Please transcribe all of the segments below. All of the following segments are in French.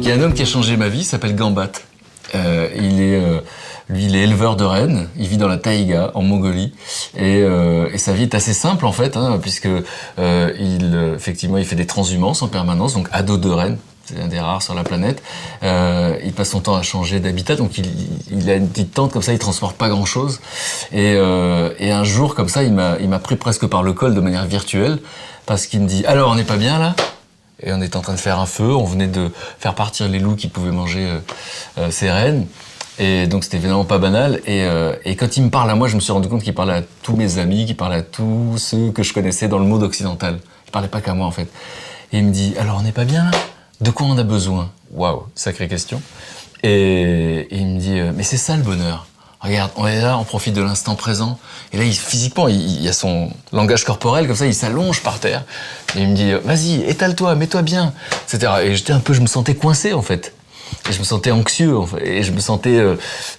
il y a un homme qui a changé ma vie, il s'appelle Gambat. Lui, il est éleveur de rennes, il vit dans la taïga, en Mongolie, et sa vie est assez simple en fait, puisque effectivement, il fait des transhumances en permanence, donc ado de rennes, c'est un des rares sur la planète. Il passe son temps à changer d'habitat, donc il a une petite tente comme ça, il transporte pas grand chose. Et un jour comme ça, il m'a pris presque par le col de manière virtuelle, parce qu'il me dit alors on n'est pas bien là? Et on était en train de faire un feu, on venait de faire partir les loups qui pouvaient manger ces rennes. Et donc c'était évidemment pas banal. Et quand il me parle à moi, je me suis rendu compte qu'il parlait à tous mes amis, qu'il parlait à tous ceux que je connaissais dans le monde occidental. Il parlait pas qu'à moi en fait. Et il me dit alors on n'est pas bien là? De quoi on a besoin? Waouh, sacrée question. Et il me dit mais c'est ça le bonheur. Regarde, on est là, on profite de l'instant présent. Et là, physiquement, il a son langage corporel, comme ça, il s'allonge par terre. Et il me dit, vas-y, étale-toi, mets-toi bien, etc. Et je me sentais coincé, en fait. Et je me sentais anxieux, en fait. Et je me sentais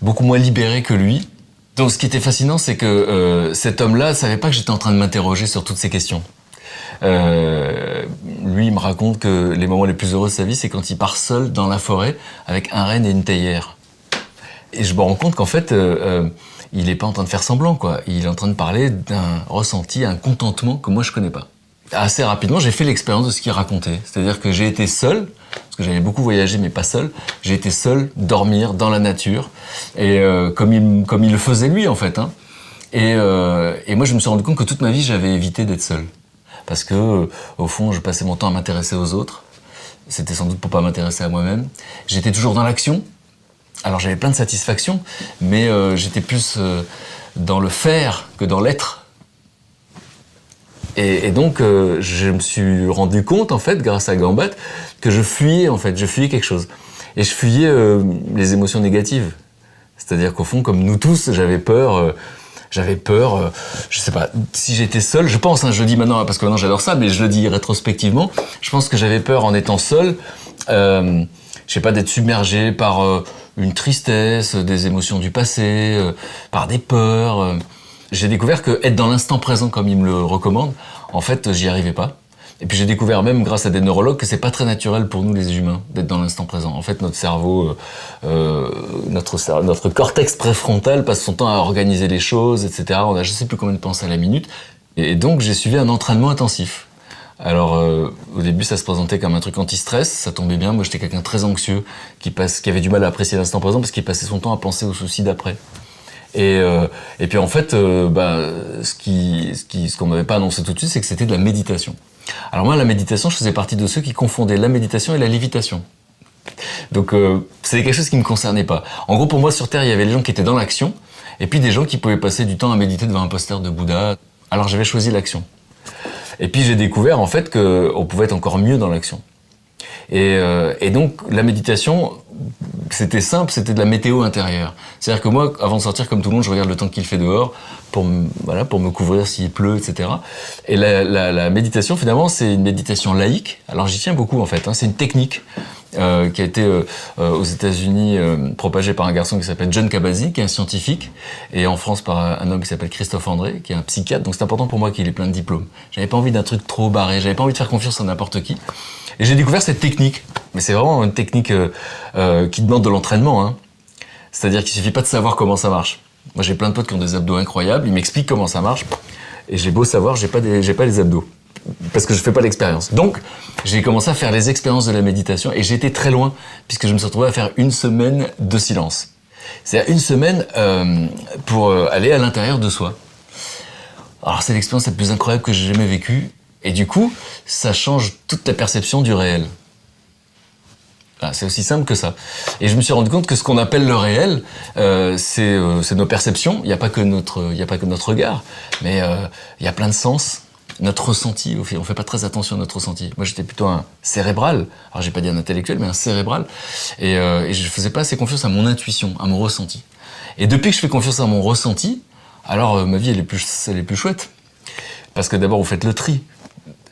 beaucoup moins libéré que lui. Donc, ce qui était fascinant, c'est que cet homme-là savait pas que j'étais en train de m'interroger sur toutes ces questions. Lui, il me raconte que les moments les plus heureux de sa vie, c'est quand il part seul dans la forêt avec un renne et une théière. Et je me rends compte qu'en fait, il est pas en train de faire semblant, quoi. Il est en train de parler d'un ressenti, un contentement que moi je connais pas. Assez rapidement, j'ai fait l'expérience de ce qu'il racontait. C'est-à-dire que j'ai été seul, parce que j'avais beaucoup voyagé, mais pas seul. J'ai été seul, dormir dans la nature, et comme il le faisait lui, en fait. Et moi, je me suis rendu compte que toute ma vie, j'avais évité d'être seul, parce que au fond, je passais mon temps à m'intéresser aux autres. C'était sans doute pour pas m'intéresser à moi-même. J'étais toujours dans l'action. Alors j'avais plein de satisfaction, mais j'étais plus dans le faire que dans l'être. Et donc je me suis rendu compte, en fait, grâce à Gambat, que je fuyais quelque chose. Et je fuyais les émotions négatives. C'est-à-dire qu'au fond, comme nous tous, j'avais peur, je sais pas, si j'étais seul, je pense, je le dis maintenant, parce que maintenant j'adore ça, mais je le dis rétrospectivement, je pense que j'avais peur en étant seul, je sais pas, d'être submergé par une tristesse, des émotions du passé, par des peurs. J'ai découvert que être dans l'instant présent, comme il me le recommande, en fait, j'y arrivais pas. Et puis j'ai découvert même, grâce à des neurologues, que c'est pas très naturel pour nous les humains d'être dans l'instant présent. En fait, notre cerveau, notre cortex préfrontal passe son temps à organiser les choses, etc. On a je sais plus combien de pensées à la minute. Et donc j'ai suivi un entraînement intensif. Alors au début ça se présentait comme un truc anti-stress, ça tombait bien, moi j'étais quelqu'un de très anxieux, qui avait du mal à apprécier l'instant présent parce qu'il passait son temps à penser aux soucis d'après. Et puis en fait, ce qu'on m'avait pas annoncé tout de suite, c'est que c'était de la méditation. Alors moi la méditation, je faisais partie de ceux qui confondaient la méditation et la lévitation. Donc c'était quelque chose qui me concernait pas. En gros pour moi sur Terre il y avait les gens qui étaient dans l'action, et puis des gens qui pouvaient passer du temps à méditer devant un poster de Bouddha. Alors j'avais choisi l'action. Et puis j'ai découvert en fait qu'on pouvait être encore mieux dans l'action. Et donc la méditation, c'était simple, c'était de la météo intérieure. C'est-à-dire que moi, avant de sortir comme tout le monde, je regarde le temps qu'il fait dehors pour me couvrir s'il pleut, etc. Et la méditation, finalement, c'est une méditation laïque. Alors j'y tiens beaucoup en fait. C'est une technique qui a été aux États-Unis propagée par un garçon qui s'appelle John Kabat-Zinn, qui est un scientifique, et en France par un homme qui s'appelle Christophe André, qui est un psychiatre. Donc c'est important pour moi qu'il ait plein de diplômes. J'avais pas envie d'un truc trop barré, j'avais pas envie de faire confiance à n'importe qui. Et j'ai découvert cette technique. Mais c'est vraiment une technique qui demande de l'entraînement. C'est-à-dire qu'il suffit pas de savoir comment ça marche. Moi j'ai plein de potes qui ont des abdos incroyables, ils m'expliquent comment ça marche, et j'ai beau savoir, j'ai pas les abdos. Parce que je fais pas l'expérience. Donc, j'ai commencé à faire les expériences de la méditation et j'ai été très loin puisque je me suis retrouvé à faire une semaine de silence. C'est-à-dire une semaine pour aller à l'intérieur de soi. Alors, c'est l'expérience la plus incroyable que j'ai jamais vécue et du coup, ça change toute la perception du réel. Voilà, c'est aussi simple que ça. Et je me suis rendu compte que ce qu'on appelle le réel, c'est nos perceptions. Il n'y a pas que notre regard, mais il y a plein de sens. Notre ressenti, on fait pas très attention à notre ressenti. Moi, j'étais plutôt un cérébral. Alors, j'ai pas dit un intellectuel, mais un cérébral. Et je faisais pas assez confiance à mon intuition, à mon ressenti. Et depuis que je fais confiance à mon ressenti, alors ma vie, elle est plus chouette. Parce que d'abord, vous faites le tri.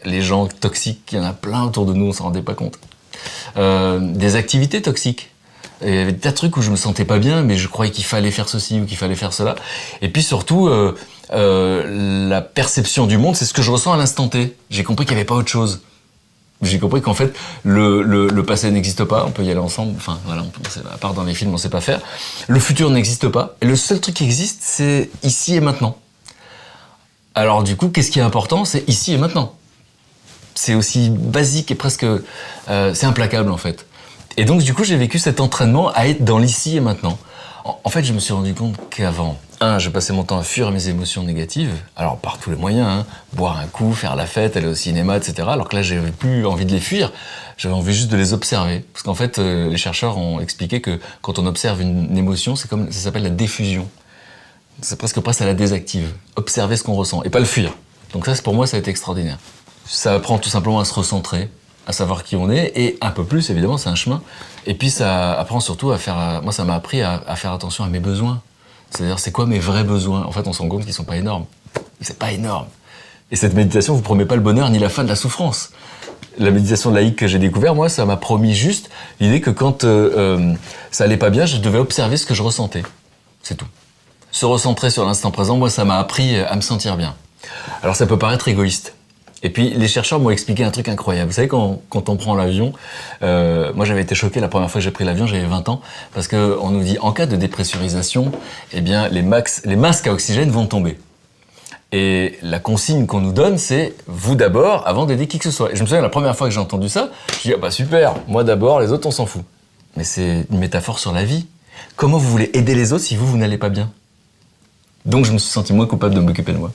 Les gens toxiques, il y en a plein autour de nous, on s'en rendait pas compte. Des activités toxiques. Et il y avait des tas de trucs où je me sentais pas bien, mais je croyais qu'il fallait faire ceci ou qu'il fallait faire cela. Et puis surtout, la perception du monde, c'est ce que je ressens à l'instant T. J'ai compris qu'il n'y avait pas autre chose. J'ai compris qu'en fait, le passé n'existe pas, on peut y aller ensemble, enfin voilà, à part dans les films, on sait pas faire. Le futur n'existe pas, et le seul truc qui existe, c'est ici et maintenant. Alors du coup, qu'est-ce qui est important? C'est ici et maintenant. C'est aussi basique et presque... c'est implacable en fait. Et donc du coup, j'ai vécu cet entraînement à être dans l'ici et maintenant. En fait, je me suis rendu compte qu'avant, je passais mon temps à fuir mes émotions négatives, alors par tous les moyens, hein, boire un coup, faire la fête, aller au cinéma, etc. Alors que là, j'avais plus envie de les fuir, j'avais envie juste de les observer. Parce qu'en fait, les chercheurs ont expliqué que quand on observe une émotion, c'est comme, ça s'appelle la diffusion. C'est presque à la désactive. Observer ce qu'on ressent, et pas le fuir. Donc ça, pour moi, ça a été extraordinaire. Ça apprend tout simplement à se recentrer, à savoir qui on est, et un peu plus, évidemment, c'est un chemin. Et puis ça apprend surtout à faire... Moi, ça m'a appris à faire attention à mes besoins. C'est-à-dire, c'est quoi mes vrais besoins? En fait, on se rend compte qu'ils sont pas énormes. C'est pas énorme. Et cette méditation vous promet pas le bonheur ni la fin de la souffrance. La méditation laïque que j'ai découvert, moi, ça m'a promis juste l'idée que quand ça allait pas bien, je devais observer ce que je ressentais. C'est tout. Se recentrer sur l'instant présent, moi, ça m'a appris à me sentir bien. Alors, ça peut paraître égoïste. Et puis, les chercheurs m'ont expliqué un truc incroyable. Vous savez, quand on prend l'avion, moi j'avais été choqué la première fois que j'ai pris l'avion, j'avais 20 ans, parce qu'on nous dit, en cas de dépressurisation, eh bien, les masques à oxygène vont tomber. Et la consigne qu'on nous donne, c'est vous d'abord, avant d'aider qui que ce soit. Et je me souviens, la première fois que j'ai entendu ça, je dis, ah bah super, moi d'abord, les autres, on s'en fout. Mais c'est une métaphore sur la vie. Comment vous voulez aider les autres si vous n'allez pas bien? Donc je me suis senti moins coupable de m'occuper de moi.